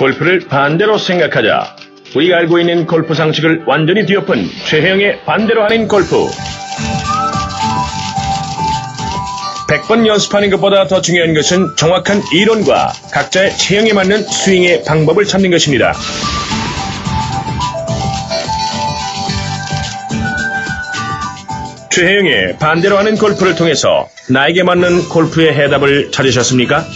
골프를 반대로 생각하자. 우리가 알고 있는 골프 상식을 완전히 뒤엎은 최혜영의 반대로 하는 골프. 100번 연습하는 것보다 더 중요한 것은 정확한 이론과 각자의 체형에 맞는 스윙의 방법을 찾는 것입니다. 최혜영의 반대로 하는 골프를 통해서 나에게 맞는 골프의 해답을 찾으셨습니까?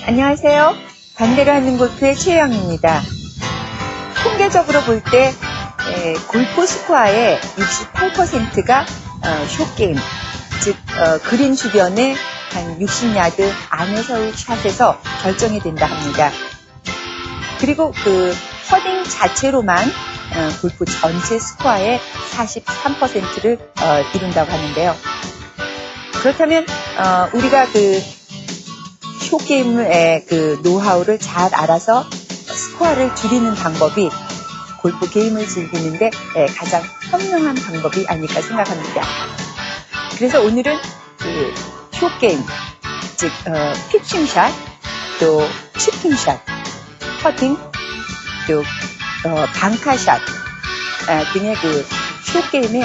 안녕하세요. 반대로 하는 골프의 최혜영입니다. 통계적으로 볼 때 골프 스코어의 68%가 숏게임, 즉 그린 주변에 한 60야드 안에서의 샷에서 결정이 된다 합니다. 그리고 그 퍼딩 자체로만 골프 전체 스코어의 43%를 이룬다고 하는데요. 그렇다면 우리가 그 숏게임의 그 노하우를 잘 알아서 스코어를 줄이는 방법이 골프 게임을 즐기는데 가장 현명한 방법이 아닐까 생각합니다. 그래서 오늘은 그 숏게임, 즉 피칭샷, 또 치핑샷, 퍼팅, 또 방카샷 등의 그 숏게임의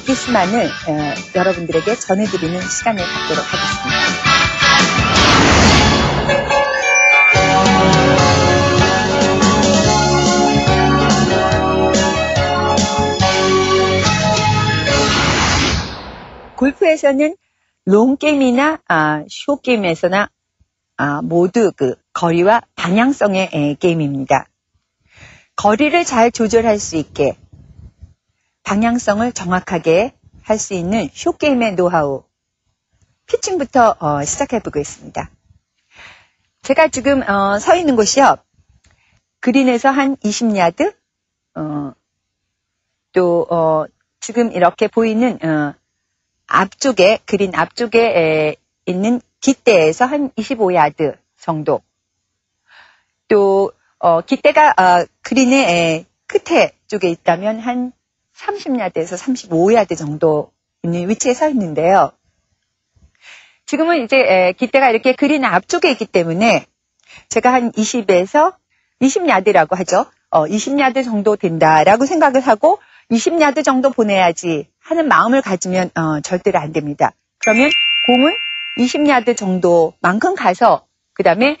기술만을 여러분들에게 전해드리는 시간을 갖도록 하겠습니다. 골프에서는 롱게임이나 숏게임에서나 모두 그 거리와 방향성의 게임입니다. 거리를 잘 조절할 수 있게 방향성을 정확하게 할 수 있는 숏게임의 노하우, 피칭부터 시작해 보겠습니다. 제가 지금 서 있는 곳이요. 그린에서 한 20야드, 또 지금 이렇게 보이는 앞쪽에, 그린 앞쪽에 있는 깃대에서 한 25야드 정도. 또 깃대가 그린의 끝에 쪽에 있다면 한 30야드에서 35야드 정도 있는 위치에 서 있는데요. 지금은 이제 깃대가 이렇게 그린 앞쪽에 있기 때문에 제가 한 20에서 20야드라고 하죠. 20야드 정도 된다라고 생각을 하고 20야드 정도 보내야지 하는 마음을 가지면 절대로 안 됩니다. 그러면 공은 20야드 정도만큼 가서 그 다음에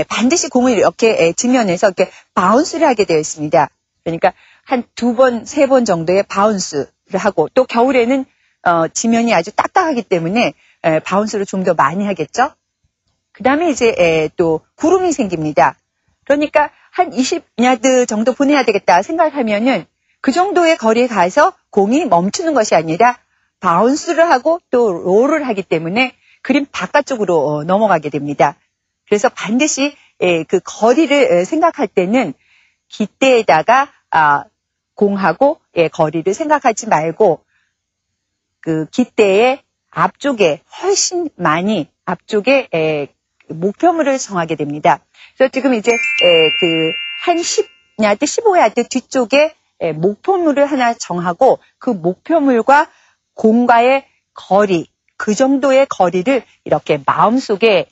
반드시 공을 이렇게 지면에서 이렇게 바운스를 하게 되어 있습니다. 그러니까 한 2번, 3번 정도의 바운스를 하고 또 겨울에는 지면이 아주 딱딱하기 때문에 바운스를 좀 더 많이 하겠죠. 그 다음에 이제 또 구름이 생깁니다. 그러니까 한 20야드 정도 보내야 되겠다 생각하면은 그 정도의 거리에 가서 공이 멈추는 것이 아니라 바운스를 하고 또 롤을 하기 때문에 그린 바깥쪽으로 넘어가게 됩니다. 그래서 반드시 그 거리를 생각할 때는 깃대에다가 공하고 거리를 생각하지 말고 그 깃대의 앞쪽에 훨씬 많이 앞쪽에 목표물을 정하게 됩니다. 그래서 지금 이제 그 한 10야드, 15야드 뒤쪽에 목표물을 하나 정하고 그 목표물과 공과의 거리, 그 정도의 거리를 이렇게 마음속에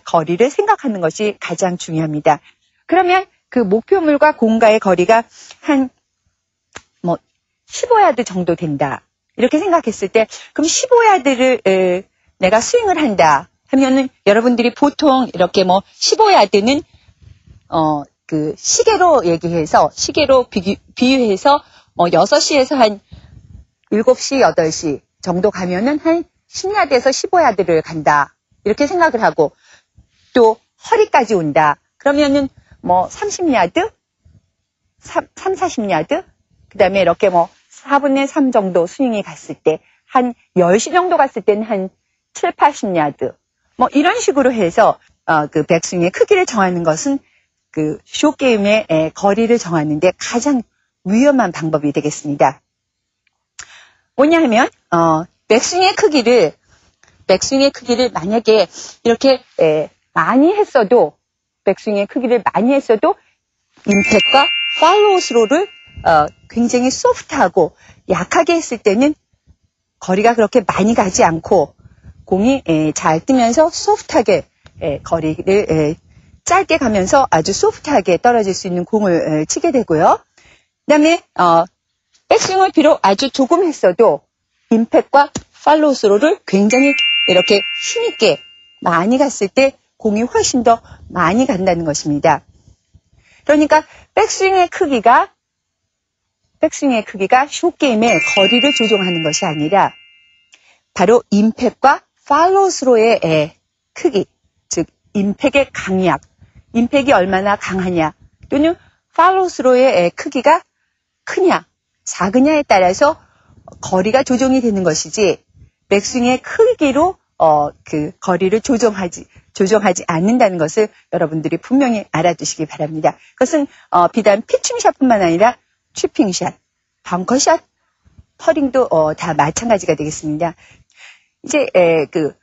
거리를 생각하는 것이 가장 중요합니다. 그러면 그 목표물과 공과의 거리가 한 15야드 정도 된다. 이렇게 생각했을 때 그럼 15야드를 내가 스윙을 한다 하면은 여러분들이 보통 이렇게 15야드는 그 시계로 얘기해서 시계로 비유해서 6시에서 한 7시, 8시 정도 가면은 한 10야드에서 15야드를 간다. 이렇게 생각을 하고 또 허리까지 온다. 그러면은 30야드, 40야드, 그 다음에 이렇게 4분의 3 정도 스윙이 갔을 때 한 10시 정도 갔을 때는 한 7, 80야드. 이런 식으로 해서 그 백스윙의 크기를 정하는 것은 그 쇼게임의 거리를 정하는데 가장 위험한 방법이 되겠습니다. 뭐냐 하면 백스윙의 크기를 만약에 이렇게 많이 했어도 백스윙의 크기를 많이 했어도 임팩트와 팔로우 스로를 굉장히 소프트하고 약하게 했을 때는 거리가 그렇게 많이 가지 않고 공이 잘 뜨면서 소프트하게 거리를 짧게 가면서 아주 소프트하게 떨어질 수 있는 공을 치게 되고요. 그다음에 백스윙을 비록 아주 조금 했어도 임팩트와 팔로우 스로를 굉장히 이렇게 힘있게 많이 갔을 때 공이 훨씬 더 많이 간다는 것입니다. 그러니까 백스윙의 크기가 숏게임의 거리를 조종하는 것이 아니라 바로 임팩트와 팔로우 스로의 크기, 즉 임팩트의 강약, 임팩트가 얼마나 강하냐 또는 팔로우 스로의 크기가 크냐 작으냐에 따라서 거리가 조정이 되는 것이지 백스윙의 크기로 그 거리를 조정하지 않는다는 것을 여러분들이 분명히 알아두시기 바랍니다. 그것은 비단 피칭샷뿐만 아니라 치핑샷, 벙커샷, 퍼링도 다 마찬가지가 되겠습니다. 이제 그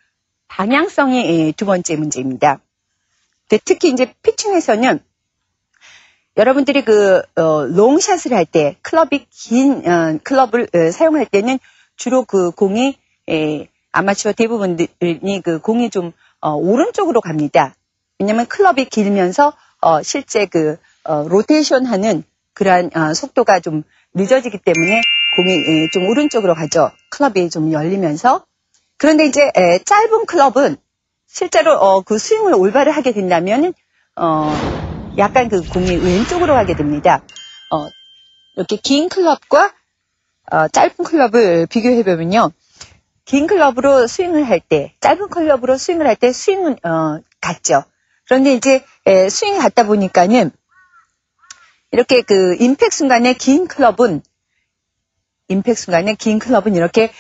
방향성이 두 번째 문제입니다. 특히 이제 피칭에서는 여러분들이 그 롱샷을 할 때 클럽이 긴 클럽을 사용할 때는 주로 그 공이 아마추어 대부분이 그 공이 좀 오른쪽으로 갑니다. 왜냐하면 클럽이 길면서 실제 그 로테이션하는 그러한 속도가 좀 늦어지기 때문에 공이 좀 오른쪽으로 가죠. 클럽이 좀 열리면서. 그런데 이제 짧은 클럽은 실제로 그 스윙을 올바로 하게 된다면 약간 그 공이 왼쪽으로 가게 됩니다. 이렇게 긴 클럽과 짧은 클럽을 비교해 보면요. 긴 클럽으로 스윙을 할 때, 짧은 클럽으로 스윙을 할 때 스윙은 같죠. 그런데 이제 스윙이 같다 보니까는 이렇게 그 임팩트 순간에 긴 클럽은 이렇게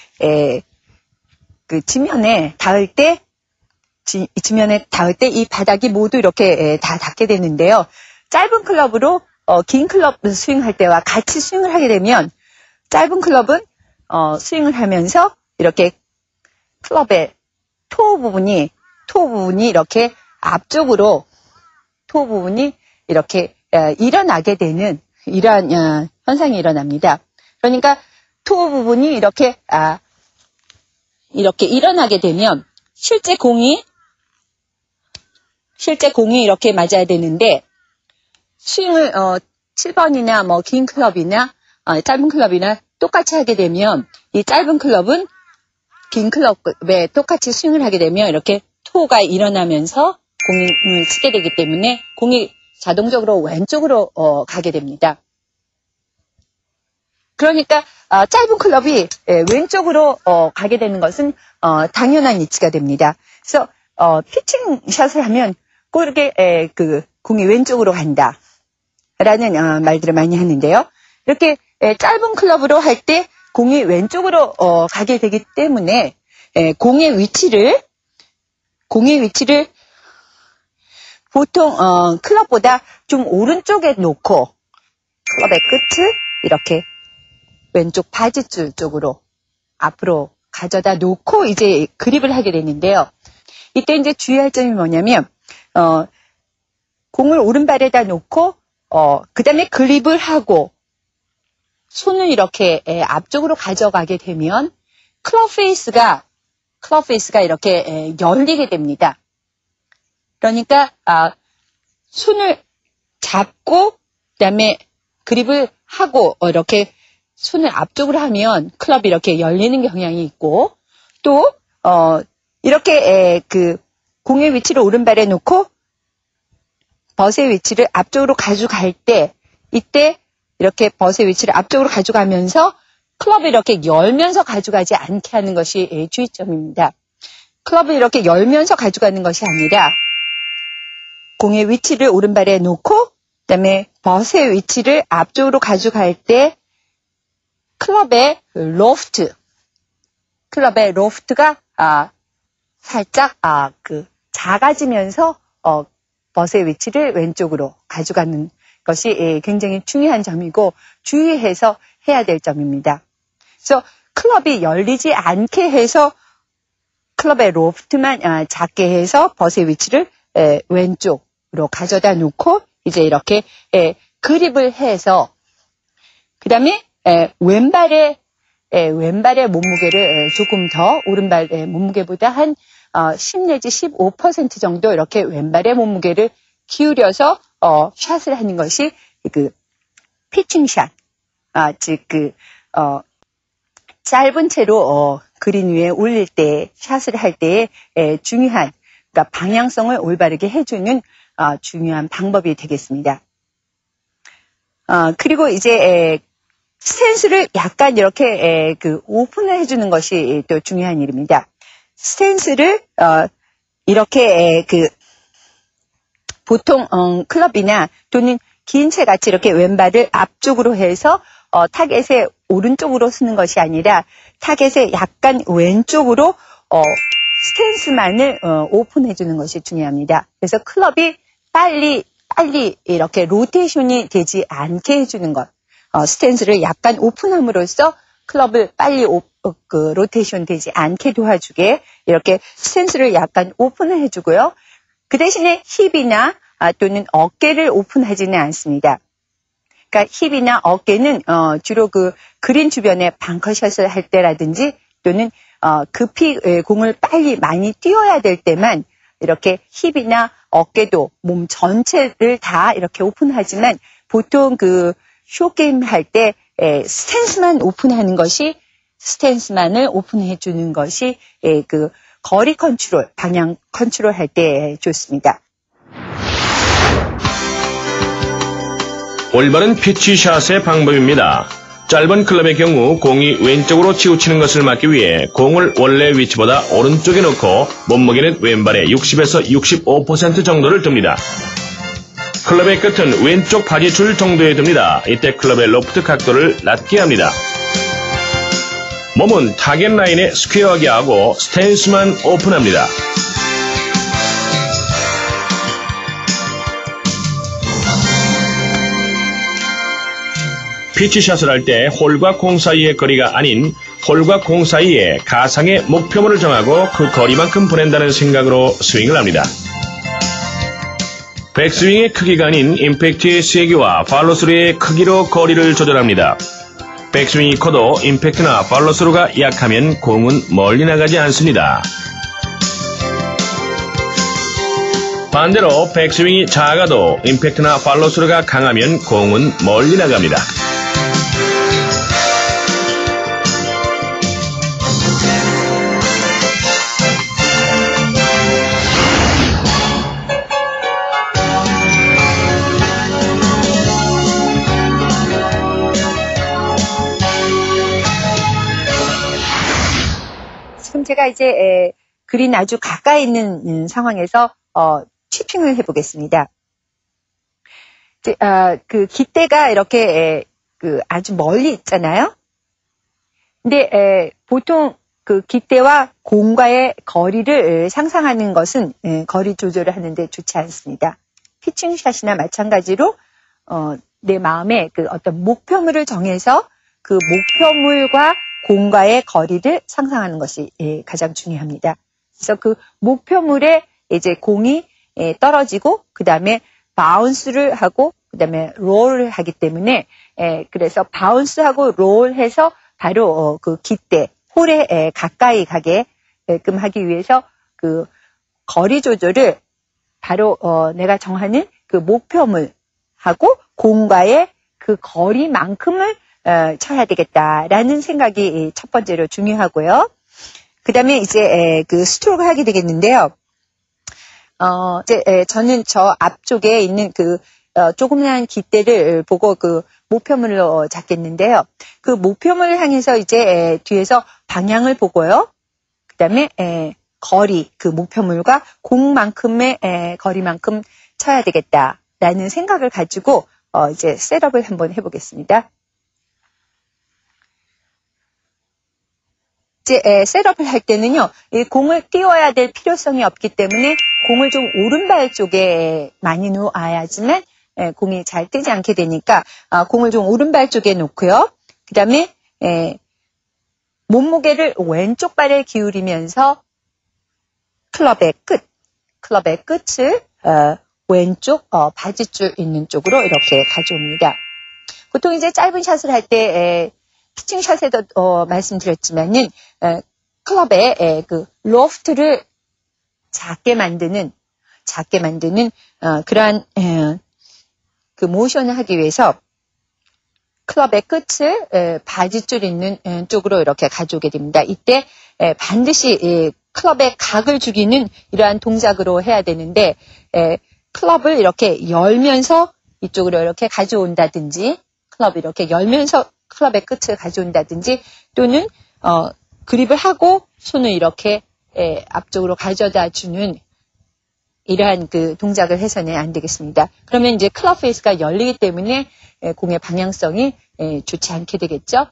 그 지면에 닿을 때 이 바닥이 모두 이렇게 다 닿게 되는데요. 짧은 클럽으로 긴 클럽 스윙할 때와 같이 스윙을 하게 되면 짧은 클럽은 스윙을 하면서 이렇게 클럽의 토 부분이 이렇게 앞쪽으로 토 부분이 이렇게 일어나게 되는 이러한 현상이 일어납니다. 그러니까 토 부분이 이렇게 일어나게 되면 실제 공이 이렇게 맞아야 되는데 스윙을 7번이나 뭐 긴 클럽이나 짧은 클럽이나 똑같이 하게 되면 이 짧은 클럽은 긴 클럽에 똑같이 스윙을 하게 되면 이렇게 토가 일어나면서 공을 치게 되기 때문에 공이 자동적으로 왼쪽으로 가게 됩니다. 그러니까 짧은 클럽이 왼쪽으로 가게 되는 것은 당연한 이치가 됩니다. 그래서 피칭 샷을 하면 꼭 이렇게 그 공이 왼쪽으로 간다라는 말들을 많이 하는데요. 이렇게 짧은 클럽으로 할 때 공이 왼쪽으로 가게 되기 때문에 공의 위치를 보통 클럽보다 좀 오른쪽에 놓고 클럽의 끝을 이렇게 왼쪽 바지줄 쪽으로 앞으로 가져다 놓고 이제 그립을 하게 되는데요. 이때 이제 주의할 점이 뭐냐면 공을 오른발에다 놓고 그 다음에 그립을 하고 손을 이렇게 앞쪽으로 가져가게 되면 클럽 페이스가 이렇게 열리게 됩니다. 그러니까 손을 잡고 그다음에 그립을 하고 이렇게 손을 앞쪽으로 하면 클럽이 이렇게 열리는 경향이 있고 또 이렇게 그 공의 위치를 오른발에 놓고 벗의 위치를 앞쪽으로 가져갈 때 이때 이렇게 벗의 위치를 앞쪽으로 가져가면서 클럽을 이렇게 열면서 가져가지 않게 하는 것이 주의점입니다. 클럽을 이렇게 열면서 가져가는 것이 아니라 공의 위치를 오른발에 놓고 그다음에 벗의 위치를 앞쪽으로 가져갈 때 클럽의 로프트가 살짝 그 작아지면서 벗의 위치를 왼쪽으로 가져가는 것이 굉장히 중요한 점이고 주의해서 해야 될 점입니다. 그래서 클럽이 열리지 않게 해서 클럽의 로프트만 작게 해서 벗의 위치를 왼쪽으로 가져다 놓고 이제 이렇게 그립을 해서 그 다음에 왼발의 몸무게를 조금 더 오른발의 몸무게보다 한 10 내지 15% 정도 이렇게 왼발의 몸무게를 기울여서 샷을 하는 것이 그 피칭샷, 즉 짧은 채로 그린 위에 올릴 때 샷을 할 때에 중요한 그러니까 방향성을 올바르게 해주는 중요한 방법이 되겠습니다. 그리고 이제 스탠스를 약간 이렇게 오픈을 해주는 것이 또 중요한 일입니다. 스탠스를 이렇게 보통 클럽이나 또는 긴 채 같이 이렇게 왼발을 앞쪽으로 해서 타겟의 오른쪽으로 쓰는 것이 아니라 타겟의 약간 왼쪽으로 스탠스만을 오픈해 주는 것이 중요합니다. 그래서 클럽이 빨리 이렇게 로테이션이 되지 않게 해주는 것. 스탠스를 약간 오픈함으로써 클럽을 빨리 로테이션 되지 않게 도와주게 이렇게 스탠스를 약간 오픈을 해주고요. 그 대신에 힙이나 또는 어깨를 오픈하지는 않습니다. 그러니까 힙이나 어깨는 주로 그린 주변에 벙커샷을 할 때라든지 또는 급히 공을 빨리 많이 띄워야 될 때만 이렇게 힙이나 어깨도 몸 전체를 다 이렇게 오픈하지만 보통 쇼게임 할 때 스탠스만 오픈하는 것이 스탠스만을 오픈해 주는 것이 거리 컨트롤, 방향 컨트롤 할 때 좋습니다. 올바른 피치샷의 방법입니다. 짧은 클럽의 경우 공이 왼쪽으로 치우치는 것을 막기 위해 공을 원래 위치보다 오른쪽에 놓고 몸무게는 왼발의 60에서 65% 정도를 둡니다. 클럽의 끝은 왼쪽 바지줄 정도에 둡니다. 이때 클럽의 로프트 각도를 낮게 합니다. 몸은 타겟 라인에 스퀘어하게 하고 스탠스만 오픈합니다. 피치샷을 할 때 홀과 공 사이의 거리가 아닌 홀과 공 사이에 가상의 목표물을 정하고 그 거리만큼 보낸다는 생각으로 스윙을 합니다. 백스윙의 크기가 아닌 임팩트의 세기와 팔로스루의 크기로 거리를 조절합니다. 백스윙이 커도 임팩트나 팔로스루가 약하면 공은 멀리 나가지 않습니다. 반대로 백스윙이 작아도 임팩트나 팔로스루가 강하면 공은 멀리 나갑니다. 지금 제가 이제 그린 아주 가까이 있는 상황에서 치핑을 해보겠습니다. 깃대가 이렇게 아주 멀리 있잖아요. 근데 보통 깃대와 공과의 거리를 상상하는 것은 거리 조절을 하는데 좋지 않습니다. 피칭샷이나 마찬가지로 내 마음에 어떤 목표물을 정해서 그 목표물과 공과의 거리를 상상하는 것이 가장 중요합니다. 그래서 그 목표물에 이제 공이 떨어지고 그 다음에 바운스를 하고 그 다음에 롤을 하기 때문에 그래서 바운스하고 롤해서 바로 그 깃대 홀에 가까이 가게끔 하기 위해서 그 거리 조절을 바로 내가 정하는 그 목표물하고 공과의 그 거리만큼을 쳐야 되겠다라는 생각이 첫 번째로 중요하고요. 그 다음에 이제 스트로크를 하게 되겠는데요. 이제 저는 저 앞쪽에 있는 조그만 깃대를 보고 목표물로 잡겠는데요. 그 목표물을 향해서 이제 뒤에서 방향을 보고요. 그 다음에 거리, 그 목표물과 공만큼의 거리만큼 쳐야 되겠다라는 생각을 가지고 이제 셋업을 한번 해보겠습니다. 이제 셋업을 할 때는요, 이 공을 띄워야 될 필요성이 없기 때문에 공을 좀 오른발 쪽에 많이 놓아야지만 공이 잘 뜨지 않게 되니까 공을 좀 오른발 쪽에 놓고요. 그 다음에 몸무게를 왼쪽 발에 기울이면서 클럽의 끝을 왼쪽 바지줄 있는 쪽으로 이렇게 가져옵니다. 보통 이제 짧은 샷을 할 때 피칭 샷에도 말씀드렸지만은 클럽의 그 로프트를 작게 만드는 그러한 그 모션을 하기 위해서 클럽의 끝을 바지줄 있는 쪽으로 이렇게 가져오게 됩니다. 이때 반드시 클럽의 각을 죽이는 이러한 동작으로 해야 되는데 클럽을 이렇게 열면서 이쪽으로 이렇게 가져온다든지 클럽을 이렇게 열면서 클럽의 끝을 가져온다든지 또는 그립을 하고 손을 이렇게 앞쪽으로 가져다 주는 이러한 그 동작을 해서는 안 되겠습니다. 그러면 이제 클럽 페이스가 열리기 때문에 공의 방향성이 좋지 않게 되겠죠.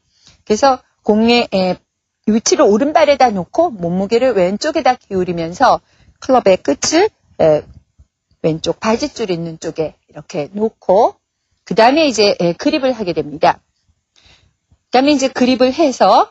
그래서 공의 위치를 오른발에다 놓고 몸무게를 왼쪽에다 기울이면서 클럽의 끝을 왼쪽 바지줄 있는 쪽에 이렇게 놓고 그 다음에 이제 그립을 하게 됩니다. 그 다음에 이제 그립을 해서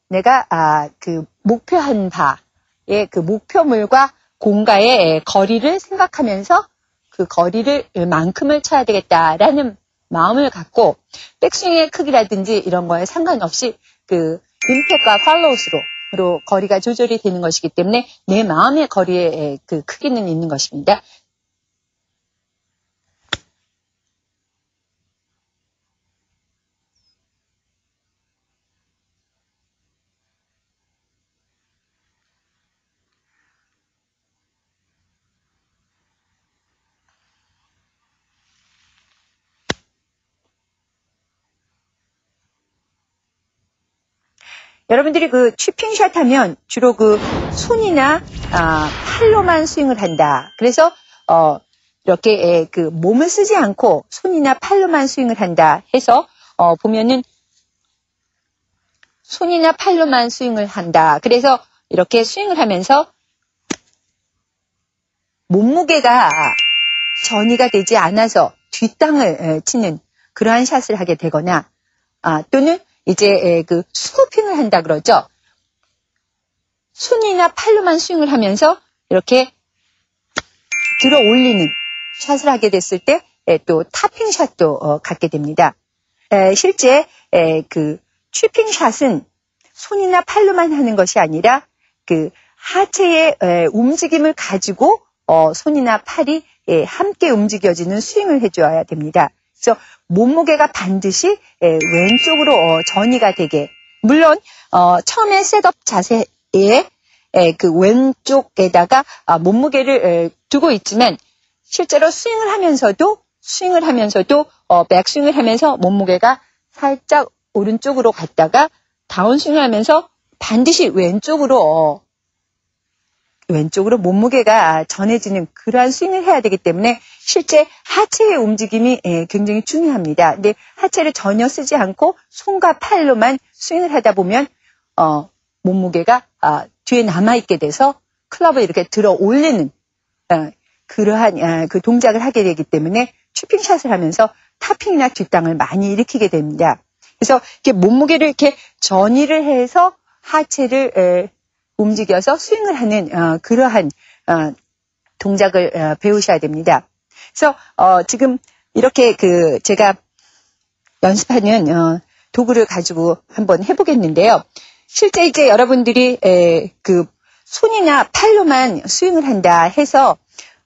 내가 그 목표한 바의 그 목표물과 공과의 거리를 생각하면서 그 거리를 만큼을 쳐야 되겠다라는 마음을 갖고 백스윙의 크기라든지 이런 거에 상관없이 그 임팩트와 팔로우스로 거리가 조절이 되는 것이기 때문에 내 마음의 거리의 그 크기는 있는 것입니다. 여러분들이 그 취핑샷 하면 주로 그 손이나 팔로만 스윙을 한다. 그래서 이렇게 그 몸을 쓰지 않고 손이나 팔로만 스윙을 한다 해서 보면은 손이나 팔로만 스윙을 한다. 그래서 이렇게 스윙을 하면서 몸무게가 전이가 되지 않아서 뒷땅을 치는 그러한 샷을 하게 되거나 또는 이제 그 스쿠핑을 한다 그러죠. 손이나 팔로만 스윙을 하면서 이렇게 들어 올리는 샷을 하게 됐을 때 또 타핑 샷도 갖게 됩니다. 실제 그 취핑 샷은 손이나 팔로만 하는 것이 아니라 그 하체의 움직임을 가지고 손이나 팔이 함께 움직여지는 스윙을 해줘야 됩니다. 그래서 몸무게가 반드시 왼쪽으로 전이가 되게 물론 처음에 셋업 자세에 그 왼쪽에다가 몸무게를 두고 있지만 실제로 스윙을 하면서도 백스윙을 하면서 몸무게가 살짝 오른쪽으로 갔다가 다운스윙을 하면서 반드시 왼쪽으로 몸무게가 전해지는 그러한 스윙을 해야 되기 때문에 실제 하체의 움직임이 굉장히 중요합니다. 근데 하체를 전혀 쓰지 않고 손과 팔로만 스윙을 하다 보면 몸무게가 뒤에 남아있게 돼서 클럽을 이렇게 들어 올리는 그러한 그 동작을 하게 되기 때문에 취핑샷을 하면서 타핑이나 뒷땅을 많이 일으키게 됩니다. 그래서 이렇게 몸무게를 이렇게 전이를 해서 하체를 움직여서 스윙을 하는 그러한 동작을 배우셔야 됩니다. 그래서 지금 이렇게 그 제가 연습하는 도구를 가지고 한번 해보겠는데요. 실제 이제 여러분들이 그 손이나 팔로만 스윙을 한다 해서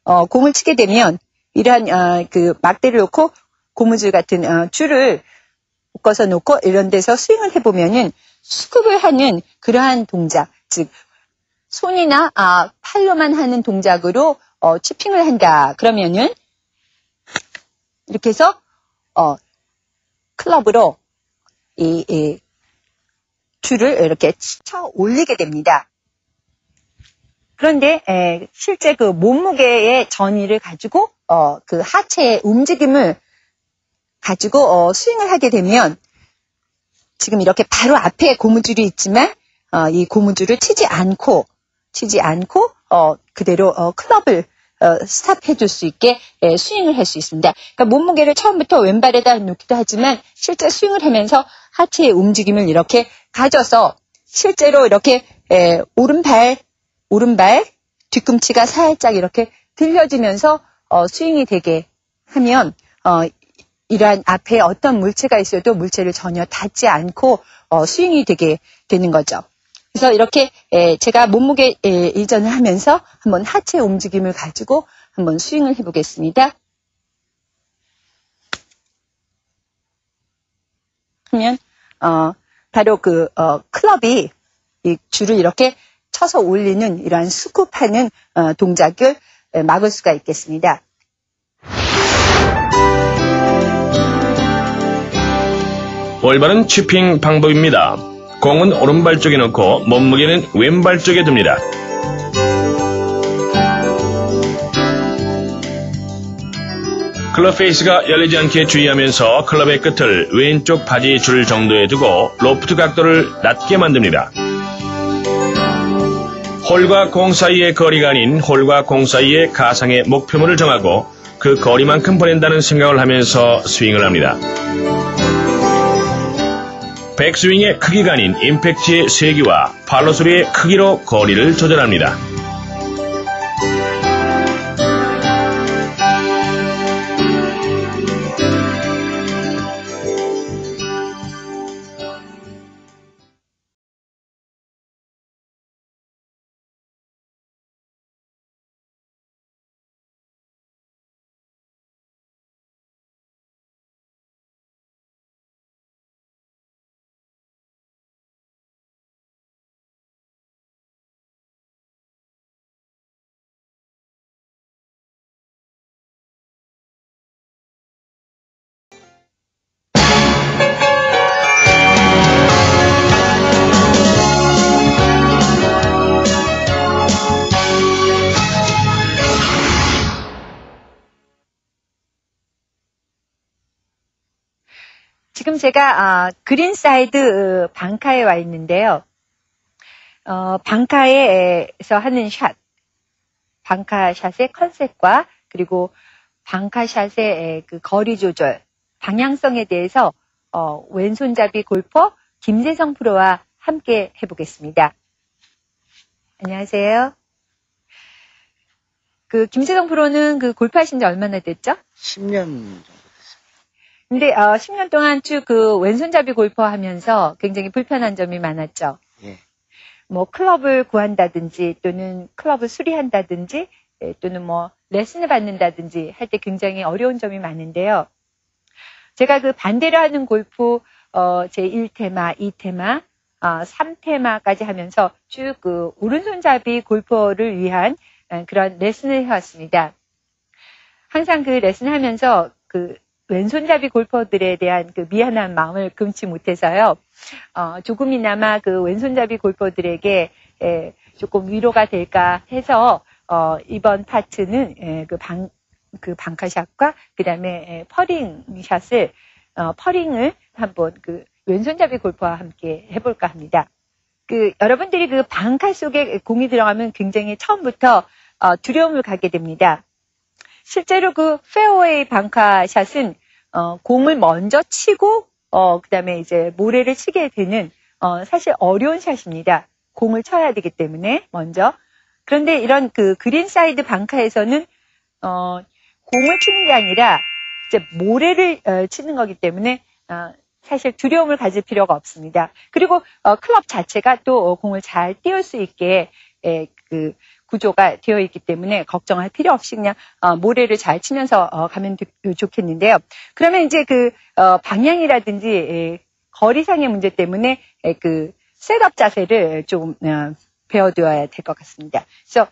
공을 치게 되면 이러한 그 막대를 놓고 고무줄 같은 줄을 묶어서 놓고 이런 데서 스윙을 해보면은 스쿱을 하는 그러한 동작, 즉 손이나 팔로만 하는 동작으로 취핑을 한다. 그러면은 이렇게 해서 클럽으로 이 줄을 이렇게 쳐 올리게 됩니다. 그런데 실제 그 몸무게의 전이를 가지고 그 하체의 움직임을 가지고 스윙을 하게 되면 지금 이렇게 바로 앞에 고무줄이 있지만 이 고무줄을 치지 않고 그대로 클럽을 스탑해 줄 수 있게 스윙을 할 수 있습니다. 그러니까 몸무게를 처음부터 왼발에다 놓기도 하지만 실제 스윙을 하면서 하체의 움직임을 이렇게 가져서 실제로 이렇게 오른발 뒤꿈치가 살짝 이렇게 들려지면서 스윙이 되게 하면 이러한 앞에 어떤 물체가 있어도 물체를 전혀 닿지 않고 스윙이 되게 되는 거죠. 그래서 이렇게 제가 몸무게 이전을 하면서 한번 하체 움직임을 가지고 한번 스윙을 해보겠습니다. 하면 바로 그 클럽이 이 줄을 이렇게 쳐서 올리는 이러한 스쿱하는 동작을 막을 수가 있겠습니다. 올바른 치핑 방법입니다. 공은 오른발 쪽에 넣고 몸무게는 왼발 쪽에 둡니다. 클럽 페이스가 열리지 않게 주의하면서 클럽의 끝을 왼쪽 바지 줄 정도에 두고 로프트 각도를 낮게 만듭니다. 홀과 공 사이의 거리가 아닌 홀과 공 사이의 가상의 목표물을 정하고 그 거리만큼 보낸다는 생각을 하면서 스윙을 합니다. 백스윙의 크기가 아닌 임팩트의 세기와 팔로 소리의 크기로 거리를 조절합니다. 지금 제가 그린사이드 방카에 와 있는데요. 방카에서 하는 샷, 방카샷의 컨셉과 그리고 방카샷의 그 거리 조절, 방향성에 대해서 왼손잡이 골퍼 김재성 프로와 함께 해보겠습니다. 안녕하세요. 그 김재성 프로는 그 골프하신 지 얼마나 됐죠? 10년 정도. 근데 10년 동안 쭉 그 왼손잡이 골퍼 하면서 굉장히 불편한 점이 많았죠. 예. 뭐 클럽을 구한다든지 또는 클럽을 수리한다든지 또는 뭐 레슨을 받는다든지 할 때 굉장히 어려운 점이 많은데요. 제가 그 반대로 하는 골프 제 1테마, 2테마, 3테마까지 하면서 쭉 그 오른손잡이 골퍼를 위한 그런 레슨을 해왔습니다. 항상 그 레슨을 하면서 그 왼손잡이 골퍼들에 대한 그 미안한 마음을 금치 못해서요. 조금이나마 그 왼손잡이 골퍼들에게 조금 위로가 될까 해서 이번 파트는 그 방카샷과 그다음에 퍼링샷을 퍼링을 한번 그 왼손잡이 골퍼와 함께 해볼까 합니다. 그 여러분들이 그 방카 속에 공이 들어가면 굉장히 처음부터 두려움을 갖게 됩니다. 실제로 그 페어웨이 방카샷은 공을 먼저 치고 그다음에 이제 모래를 치게 되는 사실 어려운 샷입니다. 공을 쳐야 되기 때문에 먼저. 그런데 이런 그 그린사이드 방카에서는 공을 치는 게 아니라 이제 모래를 치는 거기 때문에 사실 두려움을 가질 필요가 없습니다. 그리고 클럽 자체가 또 공을 잘 띄울 수 있게 그 구조가 되어 있기 때문에 걱정할 필요 없이 그냥 모래를 잘 치면서 가면 좋겠는데요. 그러면 이제 그 방향이라든지 거리상의 문제 때문에 그 셋업 자세를 좀 배워두어야 될 것 같습니다. 그래서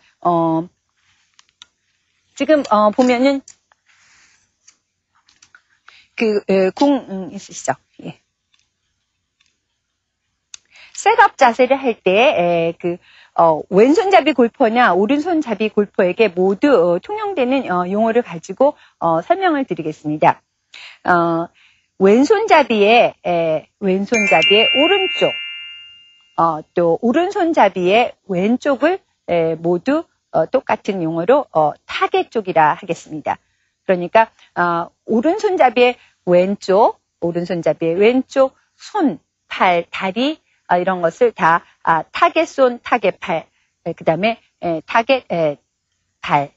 지금 보면은 그 공 있으시죠? 예. 셋업 자세를 할 때 그 왼손잡이 골퍼나 오른손잡이 골퍼에게 모두 통용되는 용어를 가지고 설명을 드리겠습니다. 왼손잡이의 오른쪽, 또 오른손잡이의 왼쪽을 모두 똑같은 용어로 타겟 쪽이라 하겠습니다. 그러니까 오른손잡이의 왼쪽 손, 팔, 다리 이런 것을 다 타겟 손, 타겟 팔, 그 다음에 타겟 발,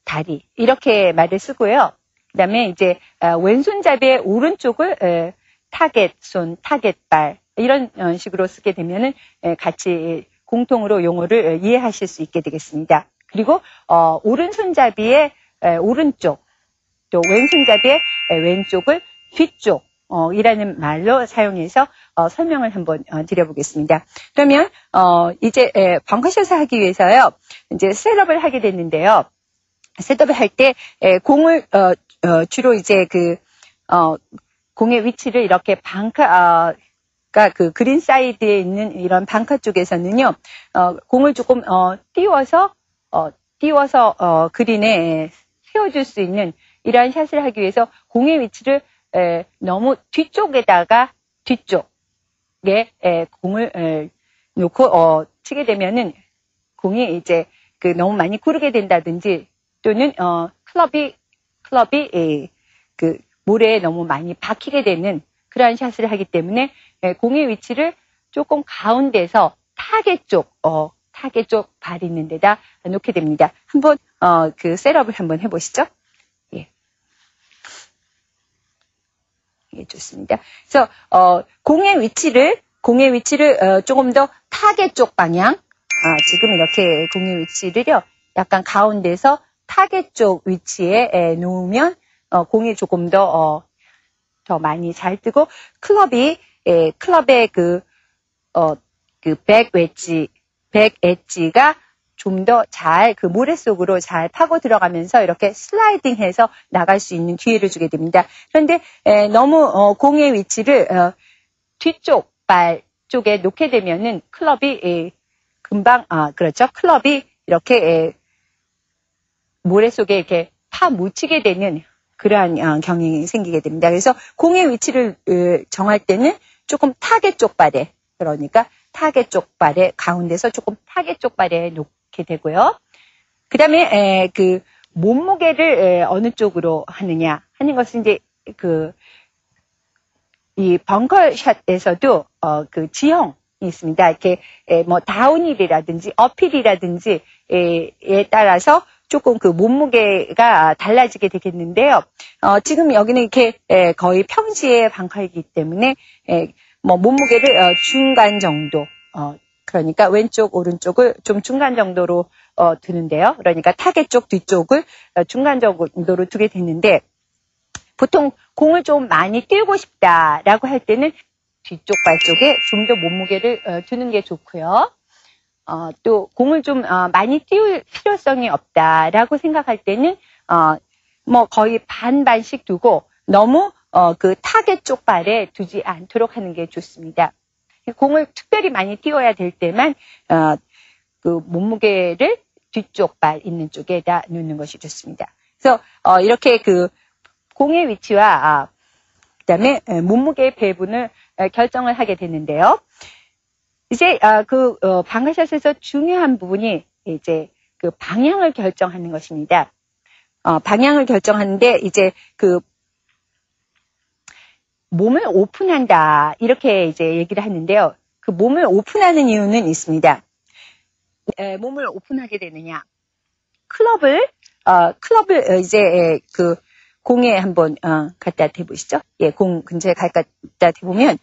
다리 이렇게 말을 쓰고요. 그 다음에 이제 왼손잡이의 오른쪽을 타겟 손, 타겟 발 이런 식으로 쓰게 되면은 같이 공통으로 용어를 이해하실 수 있게 되겠습니다. 그리고 오른손잡이의 오른쪽 또 왼손잡이의 왼쪽을 뒤쪽 이라는 말로 사용해서 설명을 한번 드려보겠습니다. 그러면 이제 벙커샷을 하기 위해서요. 이제 셋업을 하게 됐는데요. 셋업을 할 때 공을 주로 이제 공의 위치를 이렇게 그러니까 그 그린 사이드에 있는 이런 방카 쪽에서는요. 공을 조금 띄워서 그린에 세워줄 수 있는 이러한 샷을 하기 위해서 공의 위치를 너무 뒤쪽에 공을 놓고 치게 되면은 공이 이제 너무 많이 구르게 된다든지 또는 클럽이 그 모래에 너무 많이 박히게 되는 그러한 샷을 하기 때문에 공의 위치를 조금 가운데서 타겟 쪽 발이 있는 데다 놓게 됩니다. 한번 그 셋업을 한번 해보시죠. 예, 좋습니다. 그래서 공의 위치를 조금 더 타겟 쪽 방향, 지금 이렇게 공의 위치를요, 약간 가운데서 타겟 쪽 위치에 놓으면 공이 조금 더 많이 잘 뜨고 클럽의 백 엣지가 좀 더 잘 그 모래 속으로 잘 파고 들어가면서 이렇게 슬라이딩해서 나갈 수 있는 기회를 주게 됩니다. 그런데 너무 공의 위치를 뒤쪽 발 쪽에 놓게 되면은 클럽이 금방 그렇죠. 클럽이 이렇게 모래 속에 이렇게 파묻히게 되는 그러한 경향이 생기게 됩니다. 그래서 공의 위치를 정할 때는 조금 타겟 쪽 발에 그러니까 타겟 쪽 발에 가운데서 조금 타겟 쪽 발에 놓게 되고요. 그 다음에 그 몸무게를 어느 쪽으로 하느냐 하는 것은 이제 이 벙커샷에서도 그 지형이 있습니다. 이렇게 뭐 다운힐이라든지 업힐이라든지에 따라서 조금 그 몸무게가 달라지게 되겠는데요. 지금 여기는 이렇게 거의 평지의 벙커이기 때문에 뭐 몸무게를 중간 정도 그러니까 왼쪽 오른쪽을 좀 중간 정도로 두는데요. 그러니까 타겟 쪽 뒤쪽을 중간 정도로 두게 됐는데 보통 공을 좀 많이 띄우고 싶다라고 할 때는 뒤쪽 발 쪽에 좀 더 몸무게를 두는 게 좋고요. 또 공을 좀 많이 띄울 필요성이 없다라고 생각할 때는 뭐 거의 반반씩 두고 너무 그 타겟 쪽 발에 두지 않도록 하는 게 좋습니다. 공을 특별히 많이 띄워야 될 때만 그 몸무게를 뒤쪽 발 있는 쪽에다 놓는 것이 좋습니다. 그래서 이렇게 그 공의 위치와 그다음에 몸무게의 배분을 결정을 하게 되는데요. 이제 방카샷에서 중요한 부분이 이제 그 방향을 결정하는 것입니다. 방향을 결정하는데 이제 그 몸을 오픈한다 이렇게 이제 얘기를 하는데요. 그 몸을 오픈하는 이유는 있습니다. 몸을 오픈하게 되느냐? 클럽을 이제 그 공에 한번 갖다 대보시죠. 예, 공 근처에 갖다 대보면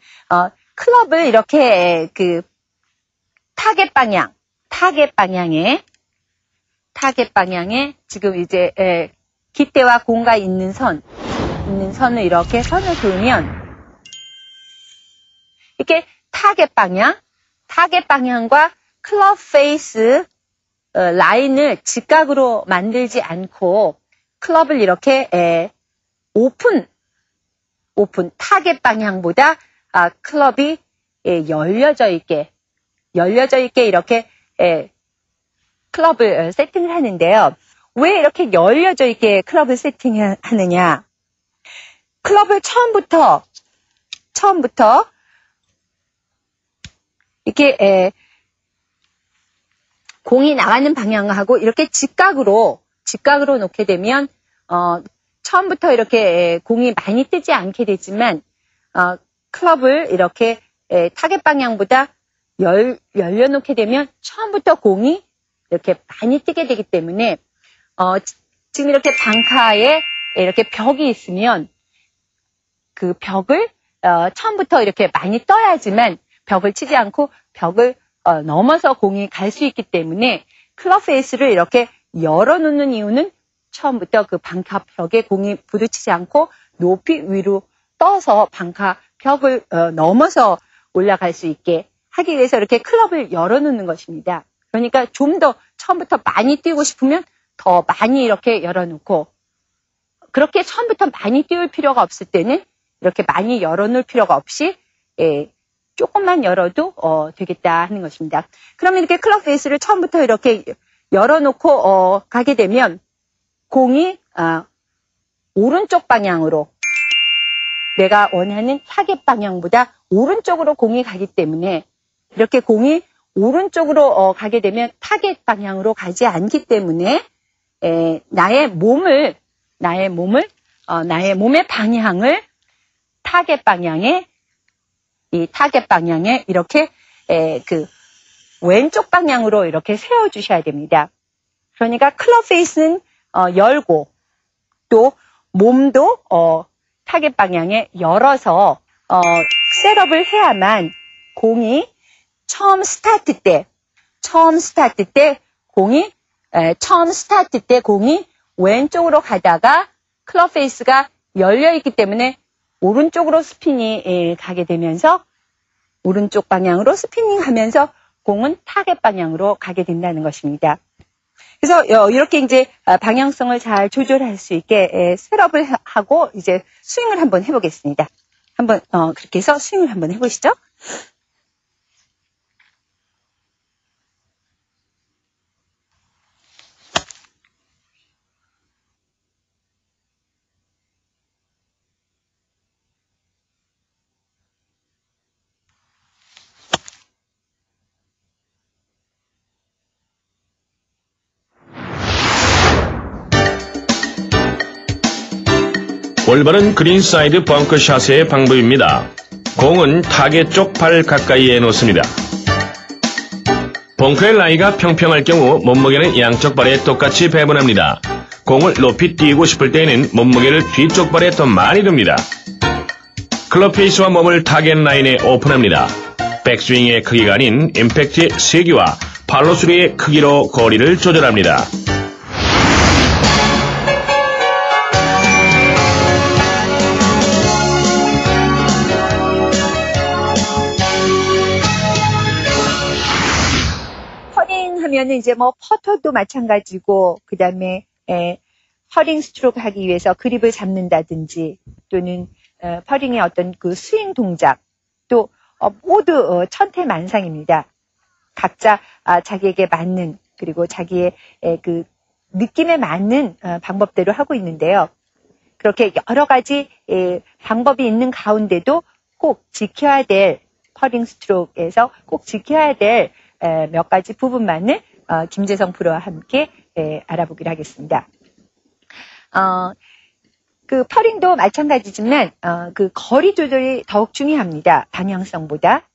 클럽을 이렇게 그 타겟 방향에 지금 이제 깃대와 공과 있는 선을 이렇게 선을 그으면 이렇게 타겟 방향과 클럽 페이스 라인을 직각으로 만들지 않고 클럽을 이렇게 오픈 타겟 방향보다 클럽이 열려져 있게 이렇게 클럽을 세팅을 하는데요. 왜 이렇게 열려져 있게 클럽을 세팅하느냐? 클럽을 처음부터 처음부터 이렇게 공이 나가는 방향하고 이렇게 직각으로 놓게 되면 처음부터 이렇게 공이 많이 뜨지 않게 되지만 클럽을 이렇게 타겟 방향보다 열려놓게 되면 처음부터 공이 이렇게 많이 뜨게 되기 때문에 지금 이렇게 방카에 이렇게 벽이 있으면 그 벽을 처음부터 이렇게 많이 떠야지만 벽을 치지 않고 벽을 넘어서 공이 갈 수 있기 때문에 클럽 페이스를 이렇게 열어놓는 이유는 처음부터 그 방카 벽에 공이 부딪히지 않고 높이 위로 떠서 방카 벽을 넘어서 올라갈 수 있게 하기 위해서 이렇게 클럽을 열어놓는 것입니다. 그러니까 좀 더 처음부터 많이 띄우고 싶으면 더 많이 이렇게 열어놓고 그렇게 처음부터 많이 띄울 필요가 없을 때는 이렇게 많이 열어놓을 필요가 없이 조금만 열어도 되겠다 하는 것입니다. 그러면 이렇게 클럽 페이스를 처음부터 이렇게 열어놓고 가게 되면 공이 오른쪽 방향으로 내가 원하는 타겟 방향보다 오른쪽으로 공이 가기 때문에 이렇게 공이 오른쪽으로 가게 되면 타겟 방향으로 가지 않기 때문에 나의 몸의 방향을 타겟 방향에 이렇게 그 왼쪽 방향으로 이렇게 세워 주셔야 됩니다. 그러니까 클럽 페이스는 열고 또 몸도 타겟 방향에 열어서 셋업을 해야만 공이 처음 스타트 때 공이 왼쪽으로 가다가 클럽 페이스가 열려 있기 때문에 오른쪽으로 스피닝이 가게 되면서 오른쪽 방향으로 스피닝 하면서 공은 타겟 방향으로 가게 된다는 것입니다. 그래서 이렇게 이제 방향성을 잘 조절할 수 있게 셋업을 하고 이제 스윙을 한번 해보겠습니다. 한번 그렇게 해서 스윙을 한번 해보시죠. 올바른 그린사이드 벙커샷의 방법입니다. 공은 타겟 쪽 발 가까이에 놓습니다. 벙커의 라이가 평평할 경우 몸무게는 양쪽 발에 똑같이 배분합니다. 공을 높이 띄우고 싶을 때에는 몸무게를 뒤쪽 발에 더 많이 둡니다. 클럽 페이스와 몸을 타겟 라인에 오픈합니다. 백스윙의 크기가 아닌 임팩트의 세기와 팔로스루의 크기로 거리를 조절합니다. 하면은 이제 뭐 퍼터도 마찬가지고 그다음에 퍼링 스트로크 하기 위해서 그립을 잡는다든지 또는 퍼링의 어떤 그 스윙 동작 또 모두 천태만상입니다. 각자 자기에게 맞는 그리고 자기의 그 느낌에 맞는 방법대로 하고 있는데요. 그렇게 여러 가지 방법이 있는 가운데도 꼭 지켜야 될 퍼링 스트로크에서 꼭 지켜야 될 몇 가지 부분만을 김재성 프로와 함께 알아보기로 하겠습니다. 그 퍼링도 마찬가지지만 그 거리 조절이 더욱 중요합니다. 방향성보다.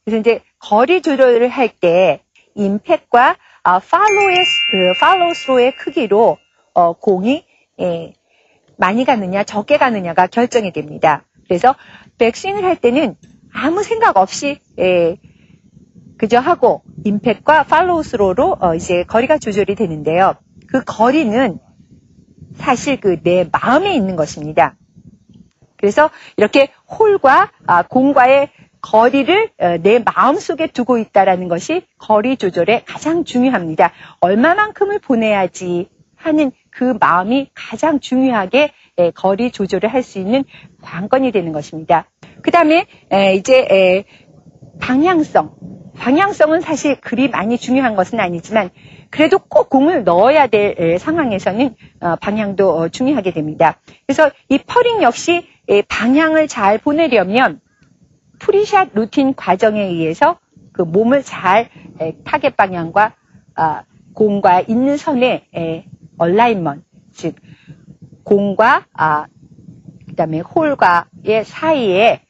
그래서 이제 거리 조절을 할 때 임팩트와 팔로우 스로의 크기로 공이 많이 가느냐 적게 가느냐가 결정이 됩니다. 그래서 백스윙을 할 때는 아무 생각 없이 그저 하고 임팩트와 팔로우 스로로 이제 거리가 조절이 되는데요. 그 거리는 사실 그 내 마음에 있는 것입니다. 그래서 이렇게 홀과 공과의 거리를 내 마음속에 두고 있다라는 것이 거리 조절에 가장 중요합니다. 얼마만큼을 보내야지 하는 그 마음이 가장 중요하게 거리 조절을 할 수 있는 관건이 되는 것입니다. 그 다음에 이제 방향성은 사실 그리 많이 중요한 것은 아니지만 그래도 꼭 공을 넣어야 될 상황에서는 방향도 중요하게 됩니다. 그래서 이 퍼링 역시 방향을 잘 보내려면 프리샷 루틴 과정에 의해서 그 몸을 잘 타겟 방향과 공과 있는 선의 얼라인먼트, 즉 공과 그다음에 홀과의 사이에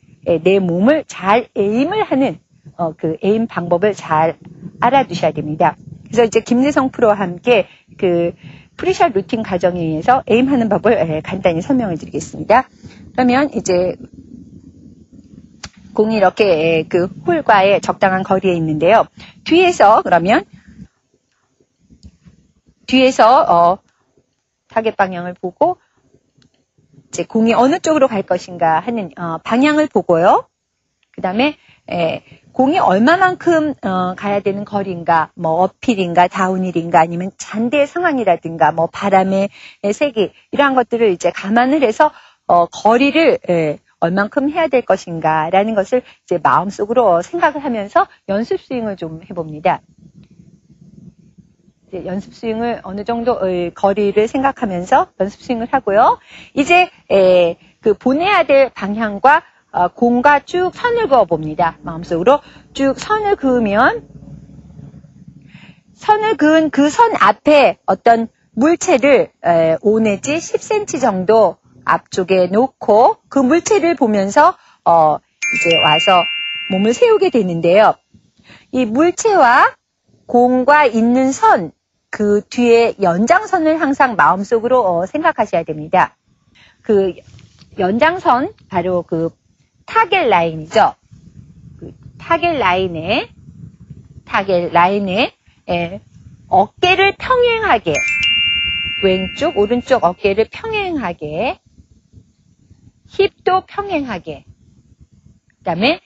내 몸을 잘 에임을 하는 그 에임 방법을 잘 알아두셔야 됩니다. 그래서 이제 김대성 프로와 함께 그 프리샷 루틴 과정에 의해서 에임하는 법을 간단히 설명을 드리겠습니다. 그러면 이제 공이 이렇게 그 홀과의 적당한 거리에 있는데요. 뒤에서 타겟 방향을 보고 이제 공이 어느 쪽으로 갈 것인가 하는 방향을 보고요. 그 다음에 공이 얼마만큼 가야 되는 거리인가, 뭐 어필인가, 다운힐인가, 아니면 잔디의 상황이라든가, 뭐 바람의 세기 이러한 것들을 이제 감안을 해서 거리를 얼만큼 해야 될 것인가라는 것을 이제 마음속으로 생각을 하면서 연습 스윙을 좀 해봅니다. 이제 연습 스윙을 어느 정도 거리를 생각하면서 연습 스윙을 하고요. 이제 그 보내야 될 방향과 공과 쭉 선을 그어 봅니다. 마음속으로 쭉 선을 그으면 선을 그은 그 선 앞에 어떤 물체를 5 내지 10cm 정도 앞쪽에 놓고 그 물체를 보면서 이제 와서 몸을 세우게 되는데요. 이 물체와 공과 있는 선, 그 뒤에 연장선을 항상 마음속으로 생각하셔야 됩니다. 그 연장선, 바로 그 타겟 라인이죠. 그 타겟 라인에 어깨를 평행하게, 왼쪽, 오른쪽 어깨를 평행하게, 힙도 평행하게, 그 다음에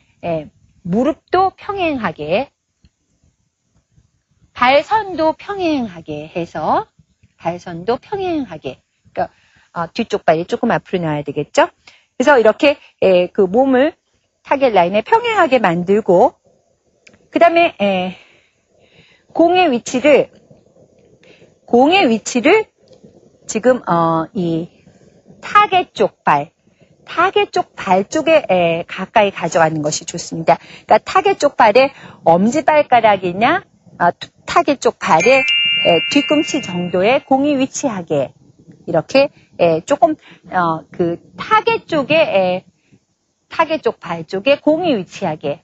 무릎도 평행하게, 발선도 평행하게 해서, 그러니까 뒤쪽 발이 조금 앞으로 나와야 되겠죠? 그래서 이렇게 그 몸을 타겟 라인에 평행하게 만들고, 그 다음에 공의 위치를 지금 이 타겟 쪽 발 쪽에 가까이 가져가는 것이 좋습니다. 그러니까 타겟 쪽 발에 엄지발가락이나 타겟 쪽 발에 뒤꿈치 정도의 공이 위치하게, 이렇게 조금 그 타겟 쪽 발 쪽에 공이 위치하게,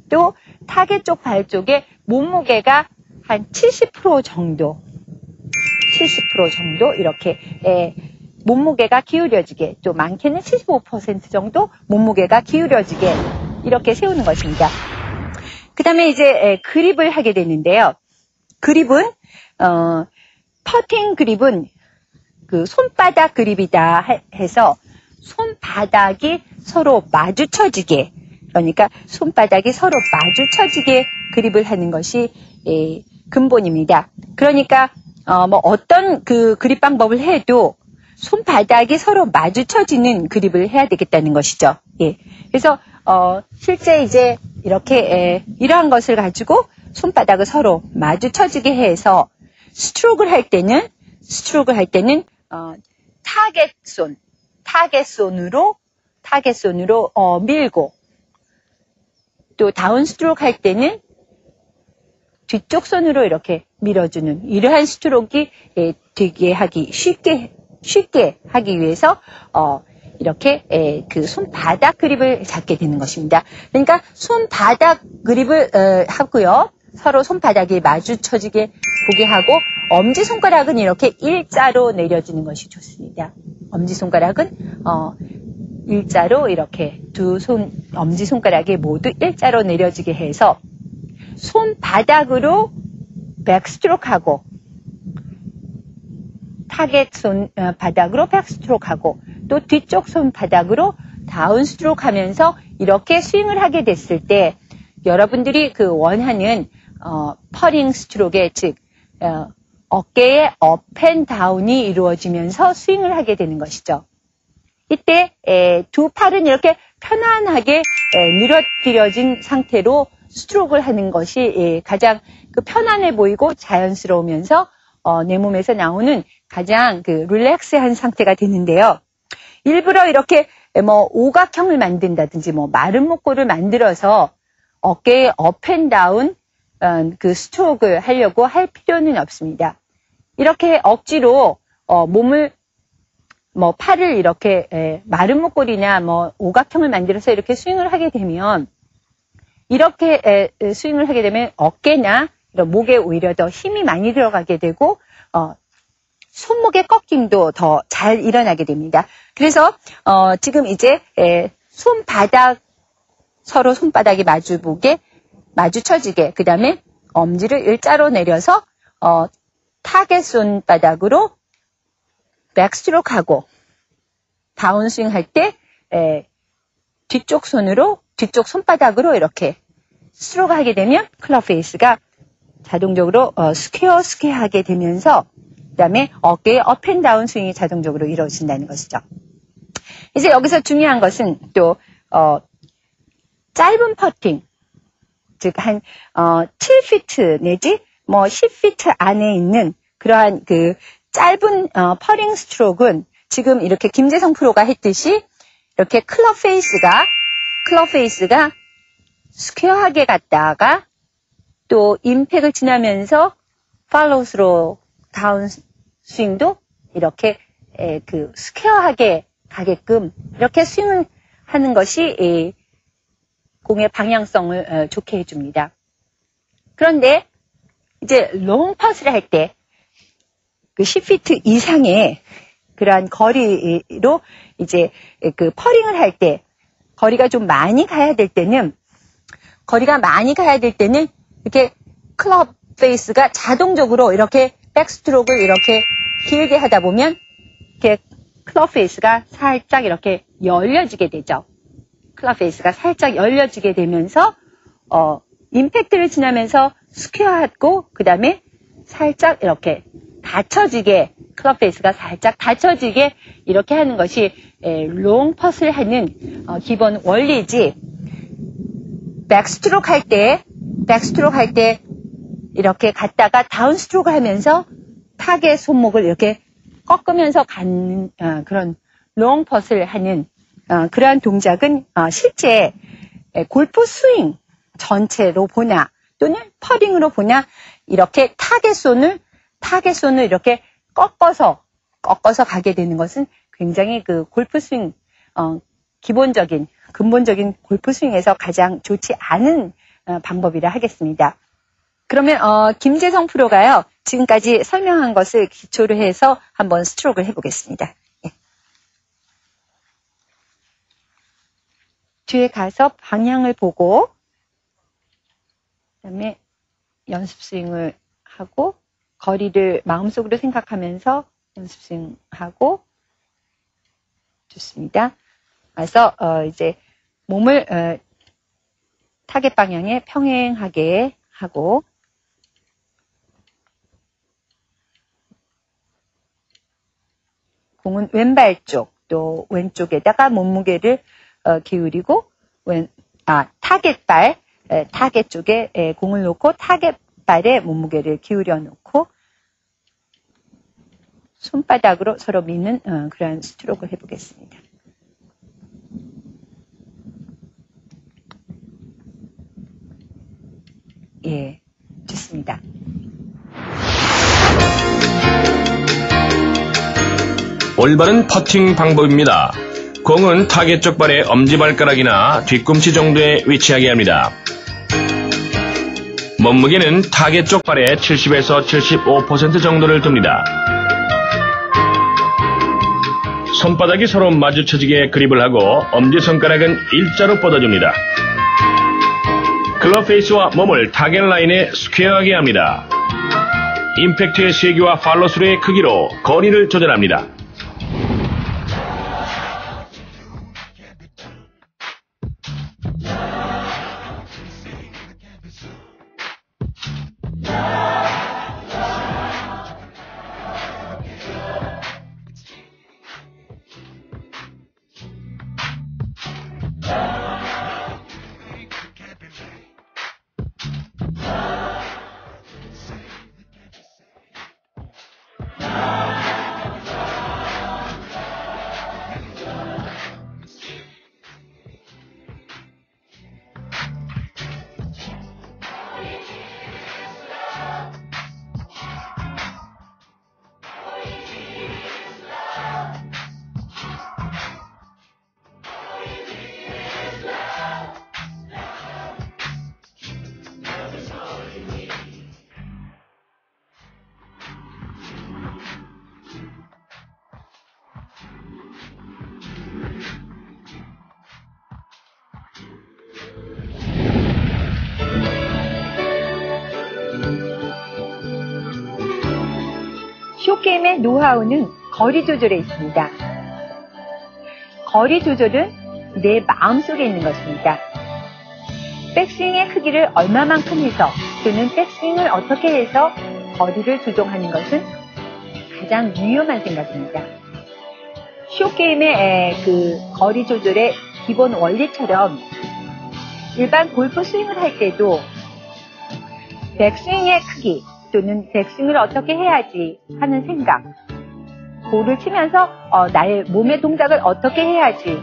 또 타겟 쪽 발 쪽에 몸무게가 한 70% 정도 이렇게 몸무게가 기울여지게, 또 많게는 75% 정도 몸무게가 기울여지게 이렇게 세우는 것입니다. 그 다음에 이제 그립을 하게 되는데요. 그립은 퍼팅 그립은 그 손바닥 그립이다 해서 손바닥이 서로 마주쳐지게, 그러니까 손바닥이 서로 마주쳐지게 그립을 하는 것이 근본입니다. 그러니까 뭐 어떤 그 그립 방법을 해도 손바닥이 서로 마주쳐지는 그립을 해야 되겠다는 것이죠. 예. 그래서 실제 이제 이렇게 이러한 것을 가지고 손바닥을 서로 마주쳐지게 해서 스트로크를 할 때는 타겟손으로 밀고, 또 다운 스트로크 할 때는 뒤쪽 손으로 이렇게 밀어주는, 이러한 스트로크가 되게 쉽게 하기 위해서 이렇게 그 손바닥 그립을 잡게 되는 것입니다. 그러니까 손바닥 그립을 하고요. 서로 손바닥이 마주쳐지게 보게 하고, 엄지손가락은 이렇게 일자로 내려지는 것이 좋습니다. 엄지손가락은 일자로 이렇게 엄지손가락이 모두 일자로 내려지게 해서 손바닥으로 백스트로크하고, 타겟 손바닥으로 백스트로크하고, 또 뒤쪽 손바닥으로 다운스트로크 하면서 이렇게 스윙을 하게 됐을 때 여러분들이 그 원하는 퍼링 스트로크의, 즉 어깨의 업앤다운이 이루어지면서 스윙을 하게 되는 것이죠. 이때 두 팔은 이렇게 편안하게 늘어뜨려진 상태로 스트로크를 하는 것이 가장 그 편안해 보이고 자연스러우면서 내 몸에서 나오는 가장 그 릴렉스한 상태가 되는데요. 일부러 이렇게 뭐 오각형을 만든다든지 뭐 마른 목골을 만들어서 어깨에 업앤다운 그 스트로크를 하려고 할 필요는 없습니다. 이렇게 억지로 몸을 뭐 팔을 이렇게 마른 목골이나 뭐 오각형을 만들어서 이렇게 스윙을 하게 되면 이렇게 스윙을 하게 되면 어깨나 이런 목에 오히려 더 힘이 많이 들어가게 되고 손목의 꺾임도 더 잘 일어나게 됩니다. 그래서 지금 이제 손바닥 서로 손바닥이 마주쳐지게 그 다음에 엄지를 일자로 내려서 타겟 손바닥으로 백스트로크 하고 다운스윙 할 때 뒤쪽 손바닥으로 이렇게 스트로크 하게 되면 클럽 페이스가 자동적으로 스퀘어 하게 되면서 그 다음에 어깨의 업앤다운 스윙이 자동적으로 이루어진다는 것이죠. 이제 여기서 중요한 것은 또 짧은 퍼팅, 즉 한 7피트 내지 뭐 10피트 안에 있는 그러한 그 짧은 퍼링 스트로크는 지금 이렇게 김재성 프로가 했듯이 이렇게 클럽 페이스가 스퀘어하게 갔다가 또 임팩을 지나면서 팔로우스로 다운 스윙도 이렇게 그 스퀘어하게 가게끔 이렇게 스윙을 하는 것이 공의 방향성을 좋게 해줍니다. 그런데 이제 롱 퍼스를 할 때 그 10피트 이상의 그러한 거리로 이제 그 퍼링을 할 때 거리가 좀 많이 가야 될 때는 이렇게 클럽 페이스가 자동적으로 이렇게 백스트로크를 이렇게 길게 하다 보면 이렇게 클럽 페이스가 살짝 이렇게 열려지게 되죠. 클럽 페이스가 살짝 열려지게 되면서 임팩트를 지나면서 스퀘어하고 그 다음에 살짝 이렇게 닫혀지게 클럽 페이스가 살짝 닫혀지게 이렇게 하는 것이 롱 퍼스를 하는 기본 원리지. 백스트로크 할 때 이렇게 갔다가 다운스트로크 하면서 타겟 손목을 이렇게 꺾으면서 가는 그런 롱 퍼스를 하는 그러한 동작은 실제 골프 스윙 전체로 보나 또는 퍼링으로 보나 이렇게 타겟 손을 이렇게 꺾어서 가게 되는 것은 굉장히 그 골프 스윙 근본적인 골프 스윙에서 가장 좋지 않은 방법이라 하겠습니다. 그러면 김재성 프로가요 지금까지 설명한 것을 기초로 해서 한번 스트로크를 해보겠습니다. 예. 뒤에 가서 방향을 보고 그다음에 연습 스윙을 하고 거리를 마음속으로 생각하면서 연습 스윙하고 좋습니다. 그래서 이제 몸을 타겟 방향에 평행하게 하고 공은 왼발 쪽 또 왼쪽에다가 몸무게를 기울이고 타겟 쪽에 공을 놓고 타겟발에 몸무게를 기울여 놓고 손바닥으로 서로 미는 그런 스트로크를 해보겠습니다. 예, 좋습니다. 올바른 퍼팅 방법입니다. 공은 타겟 쪽 발의 엄지발가락이나 뒤꿈치 정도에 위치하게 합니다. 몸무게는 타겟 쪽 발의 70에서 75% 정도를 둡니다. 손바닥이 서로 마주쳐지게 그립을 하고 엄지손가락은 일자로 뻗어줍니다. 클럽 페이스와 몸을 타겟 라인에 스퀘어하게 합니다. 임팩트의 세기와 팔로스루의 크기로 거리를 조절합니다. 쇼게임의 노하우는 거리 조절에 있습니다. 거리 조절은 내 마음속에 있는 것입니다. 백스윙의 크기를 얼마만큼 해서 또는 백스윙을 어떻게 해서 거리를 조정하는 것은 가장 위험한 생각입니다. 쇼게임의 그 거리 조절의 기본 원리처럼 일반 골프 스윙을 할 때도 백스윙의 크기 또는 백스윙을 어떻게 해야지 하는 생각, 볼을 치면서 나의 몸의 동작을 어떻게 해야지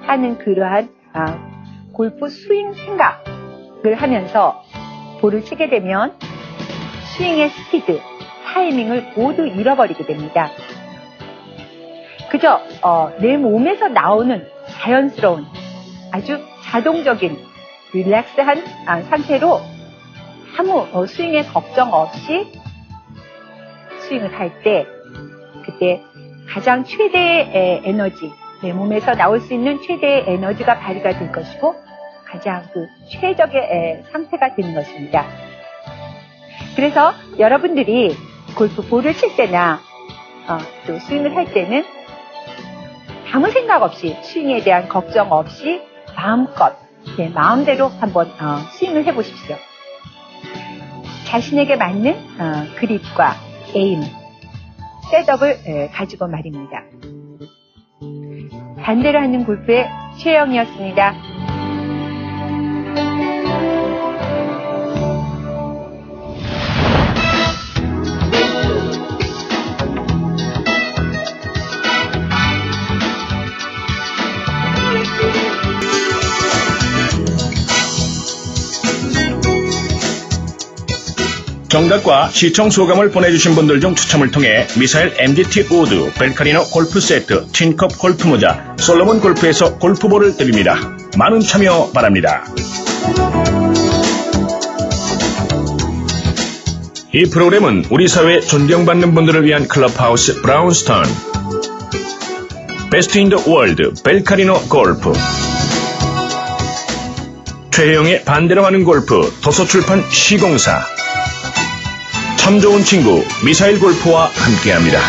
하는 그러한 골프 스윙 생각을 하면서 볼을 치게 되면 스윙의 스피드, 타이밍을 모두 잃어버리게 됩니다. 그저 내 몸에서 나오는 자연스러운 아주 자동적인 릴렉스한 상태로 아무 스윙에 걱정 없이 스윙을 할 때 그때 가장 최대의 에너지, 내 몸에서 나올 수 있는 최대의 에너지가 발휘가 될 것이고 가장 그 최적의 상태가 되는 것입니다. 그래서 여러분들이 골프 볼을 칠 때나 또 스윙을 할 때는 아무 생각 없이 스윙에 대한 걱정 없이 마음껏 내 마음대로 한번 스윙을 해보십시오. 자신에게 맞는 그립과 에임, 셋업을 가지고 말입니다. 반대로 하는 골프의 최영이었습니다. 정답과 시청 소감을 보내주신 분들 중 추첨을 통해 미사일 MDT 우드, 벨카리노 골프 세트, 틴컵 골프 모자, 솔로몬 골프에서 골프볼을 드립니다. 많은 참여 바랍니다. 이 프로그램은 우리 사회에 존경받는 분들을 위한 클럽하우스 브라운스턴, 베스트 인 더 월드 벨카리노 골프, 최혜영의 반대로 하는 골프 도서출판 시공사, 참 좋은 친구 미사일 골프와 함께합니다.